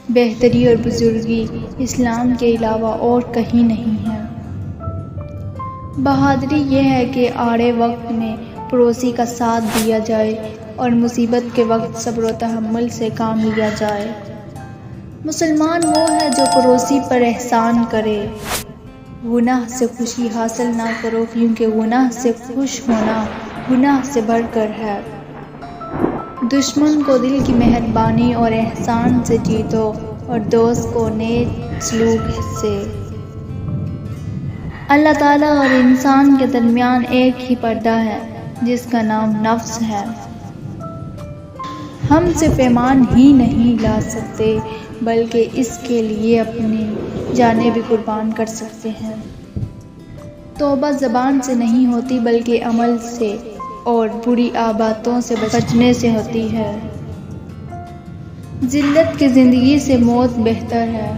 बेहतरी और बुजुर्गी इस्लाम के अलावा और कहीं नहीं है। बहादुरी यह है कि आड़े वक्त में पड़ोसी का साथ दिया जाए और मुसीबत के वक्त सब्र व तहम्मुल से काम लिया जाए। मुसलमान वो है जो पड़ोसी पर एहसान करे। गुनाह से खुशी हासिल ना करो, क्योंकि गुनाह से खुश होना गुनाह से बढ़कर है। दुश्मन को दिल की मेहरबानी और एहसान से जीतो और दोस्त को नेक सलूक से। अल्लाह ताला और इंसान के दरमियान एक ही पर्दा है जिसका नाम नफ्स है। हम सिर्फ ईमान ही नहीं ला सकते बल्कि इसके लिए अपनी जानें भी कुर्बान कर सकते हैं। तौबा ज़बान से नहीं होती बल्कि अमल से और बुरी आदतों से बचने से होती है। जिल्लत की ज़िंदगी से मौत बेहतर है।